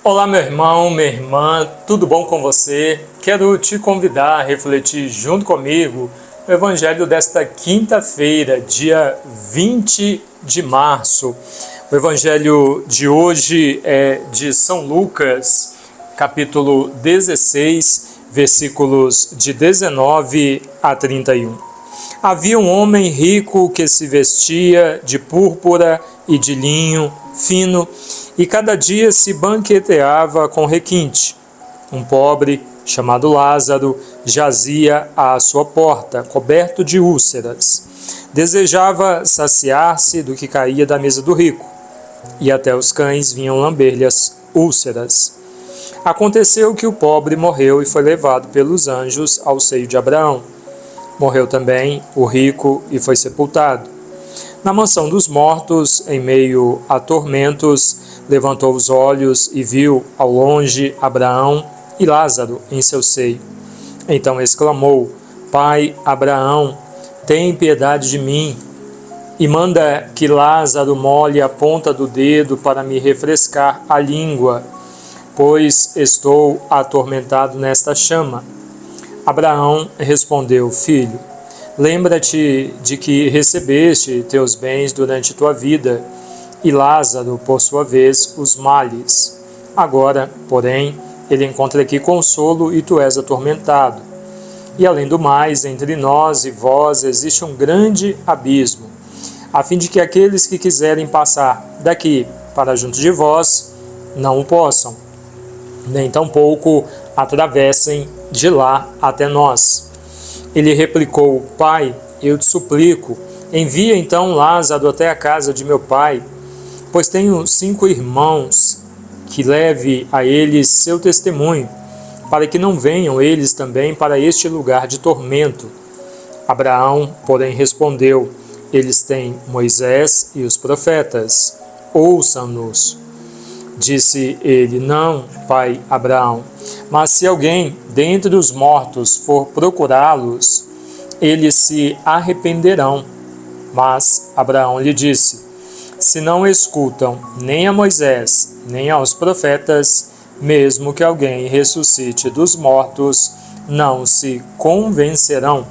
Olá, meu irmão, minha irmã, tudo bom com você? Quero te convidar a refletir junto comigo o Evangelho desta quinta-feira, dia 20 de março. O Evangelho de hoje é de São Lucas, capítulo 16, versículos de 19 a 31. Havia um homem rico que se vestia de púrpura e de linho fino e cada dia se banqueteava com requinte. Um pobre, chamado Lázaro, jazia à sua porta, coberto de úlceras. Desejava saciar-se do que caía da mesa do rico, e até os cães vinham lamber-lhe as úlceras. Aconteceu que o pobre morreu e foi levado pelos anjos ao seio de Abraão. Morreu também o rico e foi sepultado. Na mansão dos mortos, em meio a tormentos, levantou os olhos e viu ao longe Abraão e Lázaro em seu seio. Então exclamou: Pai Abraão, tem piedade de mim e manda que Lázaro molhe a ponta do dedo para me refrescar a língua, pois estou atormentado nesta chama. Abraão respondeu: Filho, lembra-te de que recebeste teus bens durante tua vida, e Lázaro, por sua vez, os males. Agora, porém, ele encontra aqui consolo e tu és atormentado. E além do mais, entre nós e vós existe um grande abismo, a fim de que aqueles que quiserem passar daqui para junto de vós não o possam, nem tampouco atravessem de lá até nós. Ele replicou: Pai, eu te suplico, envia então Lázaro até a casa de meu pai, pois tenho 5 irmãos, que leve a eles seu testemunho, para que não venham eles também para este lugar de tormento. Abraão, porém, respondeu: Eles têm Moisés e os profetas, ouçam-nos. Disse ele: Não, pai Abraão, mas se alguém dentre os mortos for procurá-los, eles se arrependerão. Mas Abraão lhe disse: Se não escutam nem a Moisés, nem aos profetas, mesmo que alguém ressuscite dos mortos, não se convencerão.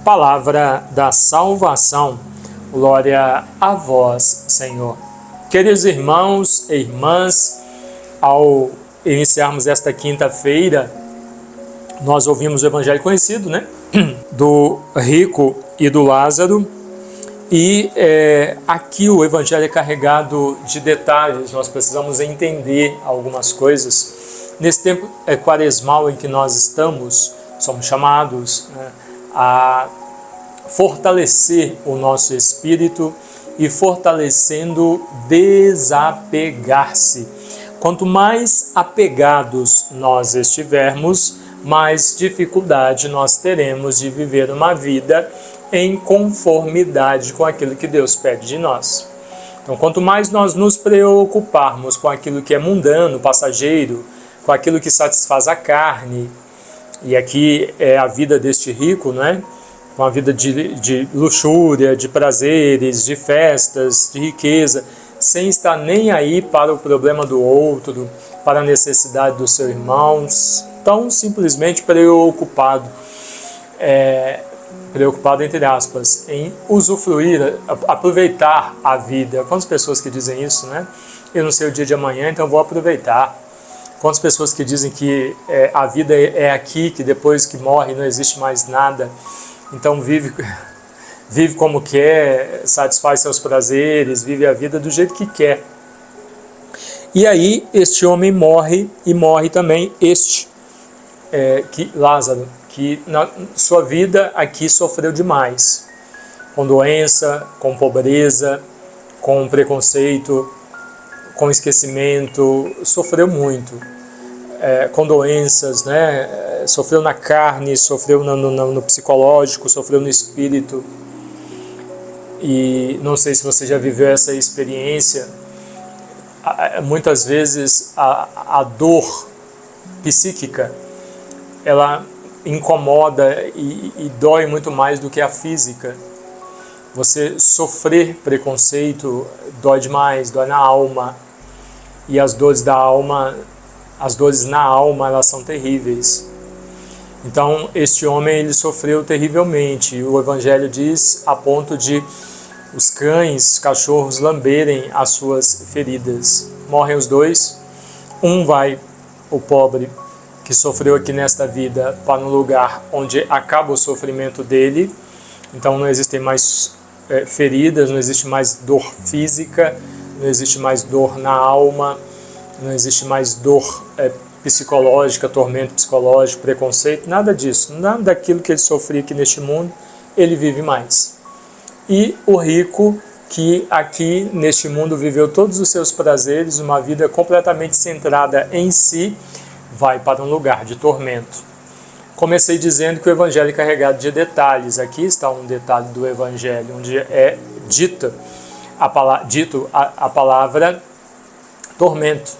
Palavra da salvação. Glória a vós, Senhor. Queridos irmãos e irmãs, ao iniciarmos esta quinta-feira, nós ouvimos o evangelho conhecido, né? Do rico e do Lázaro. E aqui o evangelho é carregado de detalhes, nós precisamos entender algumas coisas. Nesse tempo quaresmal em que nós estamos, somos chamados a fortalecer o nosso espírito e fortalecendo desapegar-se. Quanto mais apegados nós estivermos, mais dificuldade nós teremos de viver uma vida em conformidade com aquilo que Deus pede de nós. Então, quanto mais nós nos preocuparmos com aquilo que é mundano, passageiro, com aquilo que satisfaz a carne, e aqui é a vida deste rico, não é? Uma vida de luxúria, de prazeres, de festas, de riqueza, sem estar nem aí para o problema do outro, para a necessidade do seu irmão, tão simplesmente preocupado, entre aspas, em usufruir, aproveitar a vida. Quantas pessoas que dizem isso, né? Eu não sei o dia de amanhã, então vou aproveitar. Quantas pessoas que dizem que a vida é aqui, que depois que morre não existe mais nada. Então vive como quer, satisfaz seus prazeres, vive a vida do jeito que quer. E aí este homem morre, e morre também Lázaro, que na sua vida aqui sofreu demais, com doença, com pobreza, com preconceito, com esquecimento, sofreu muito, com doenças, né? Sofreu na carne, sofreu no psicológico, sofreu no espírito. E não sei se você já viveu essa experiência. Muitas vezes a dor psíquica, ela incomoda e dói muito mais do que a física. Você sofrer preconceito dói demais, dói na alma. E as dores da alma As dores na alma, elas são terríveis. Então, este homem, ele sofreu terrivelmente. O Evangelho diz a ponto de os cães, os cachorros lamberem as suas feridas. Morrem os dois. Um vai, o pobre, que sofreu aqui nesta vida, para um lugar onde acaba o sofrimento dele. Então não existem mais feridas, não existe mais dor física, não existe mais dor na alma, não existe mais dor psicológica, tormento psicológico, preconceito, nada disso. Nada daquilo que ele sofria aqui neste mundo, ele vive mais. E o rico, que aqui neste mundo viveu todos os seus prazeres, uma vida completamente centrada em si, vai para um lugar de tormento. Comecei dizendo que o Evangelho é carregado de detalhes. Aqui está um detalhe do Evangelho, onde é dito a palavra tormento.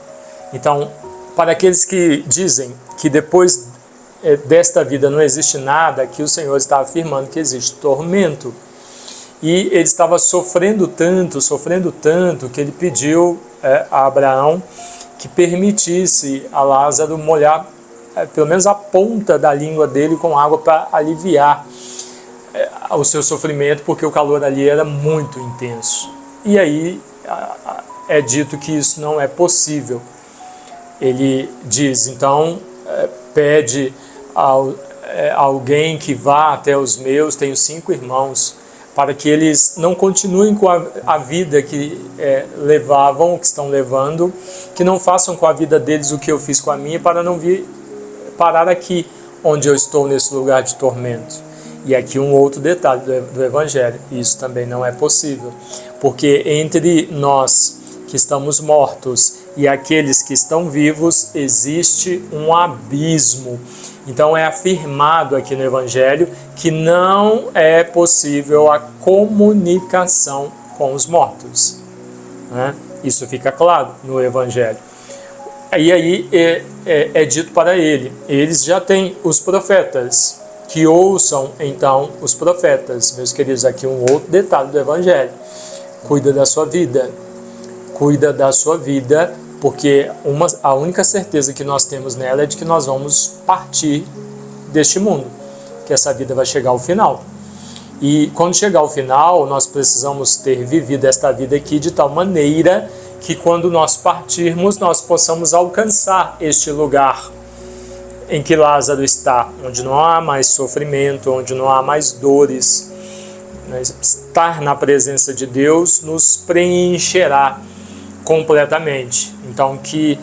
Então, para aqueles que dizem que depois desta vida não existe nada, aqui o Senhor está afirmando que existe tormento. E ele estava sofrendo tanto, que ele pediu a Abraão que permitisse a Lázaro molhar pelo menos a ponta da língua dele com água para aliviar o seu sofrimento, porque o calor ali era muito intenso. E aí é dito que isso não é possível. Ele diz, então, pede alguém que vá até os meus, tenho 5 irmãos, para que eles não continuem com a vida que levavam, que estão levando, que não façam com a vida deles o que eu fiz com a minha, para não vir parar aqui, onde eu estou nesse lugar de tormento. E aqui um outro detalhe do Evangelho, isso também não é possível, porque entre nós que estamos mortos e aqueles que estão vivos, existe um abismo. Então é afirmado aqui no Evangelho que não é possível a comunicação com os mortos, né? Isso fica claro no Evangelho. E aí é dito para eles já têm os profetas, que ouçam então os profetas. Meus queridos, aqui um outro detalhe do Evangelho. Cuida da sua vida, porque a única certeza que nós temos nela é de que nós vamos partir deste mundo, que essa vida vai chegar ao final. E quando chegar ao final, nós precisamos ter vivido esta vida aqui de tal maneira que quando nós partirmos, nós possamos alcançar este lugar em que Lázaro está, onde não há mais sofrimento, onde não há mais dores. Estar na presença de Deus nos preencherá completamente. Então, que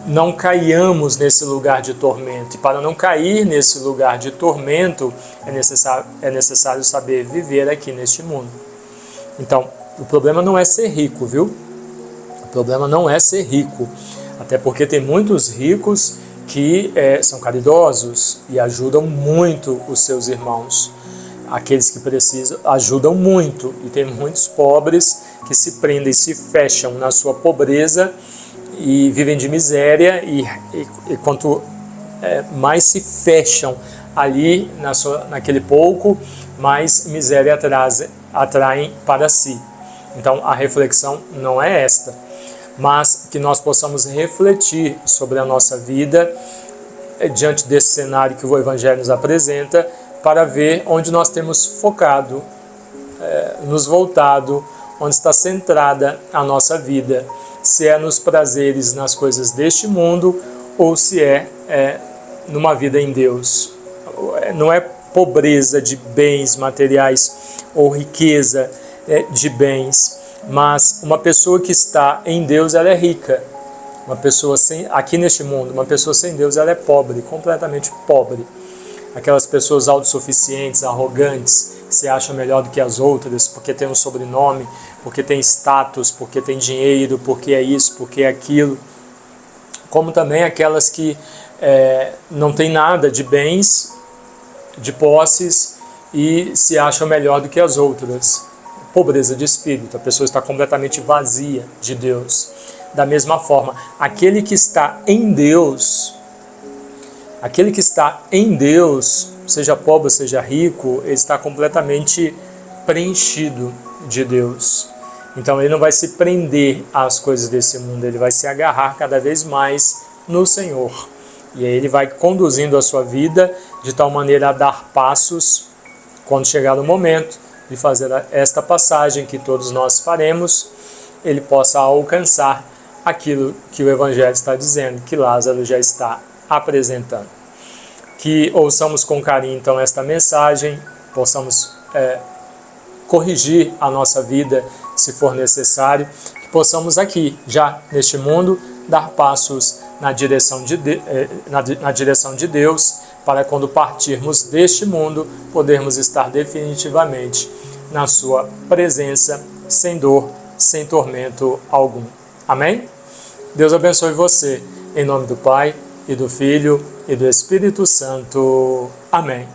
não caiamos nesse lugar de tormento. E para não cair nesse lugar de tormento, é necessário saber viver aqui neste mundo. Então, o problema não é ser rico, viu? O problema não é ser rico. Até porque tem muitos ricos que são caridosos e ajudam muito os seus irmãos. Aqueles que precisam ajudam muito. E tem muitos pobres que se prendem, se fecham na sua pobreza e vivem de miséria, e quanto mais se fecham ali naquele pouco, mais miséria atraem para si. Então a reflexão não é esta, mas que nós possamos refletir sobre a nossa vida diante desse cenário que o Evangelho nos apresenta, para ver onde nós temos focado, nos voltado, onde está centrada a nossa vida, se é nos prazeres, nas coisas deste mundo, ou se é numa vida em Deus. Não é pobreza de bens materiais ou riqueza de bens, mas uma pessoa que está em Deus, ela é rica. Uma pessoa aqui neste mundo, uma pessoa sem Deus, ela é pobre, completamente pobre. Aquelas pessoas autossuficientes, arrogantes, que se acham melhor do que as outras, porque tem um sobrenome, porque tem status, porque tem dinheiro, porque é isso, porque é aquilo. Como também aquelas que não têm nada de bens, de posses, e se acham melhor do que as outras. Pobreza de espírito, a pessoa está completamente vazia de Deus. Da mesma forma, aquele que está em Deus, seja pobre, seja rico, ele está completamente preenchido de Deus. Então ele não vai se prender às coisas desse mundo, ele vai se agarrar cada vez mais no Senhor. E aí ele vai conduzindo a sua vida de tal maneira a dar passos, quando chegar o momento de fazer esta passagem que todos nós faremos, ele possa alcançar aquilo que o Evangelho está dizendo, que Lázaro já está apresentando. Que ouçamos com carinho então esta mensagem, possamos corrigir a nossa vida se for necessário, que possamos aqui, já neste mundo, dar passos na direção de Deus, para quando partirmos deste mundo, podermos estar definitivamente na sua presença, sem dor, sem tormento algum. Amém? Deus abençoe você, em nome do Pai, e do Filho, e do Espírito Santo. Amém.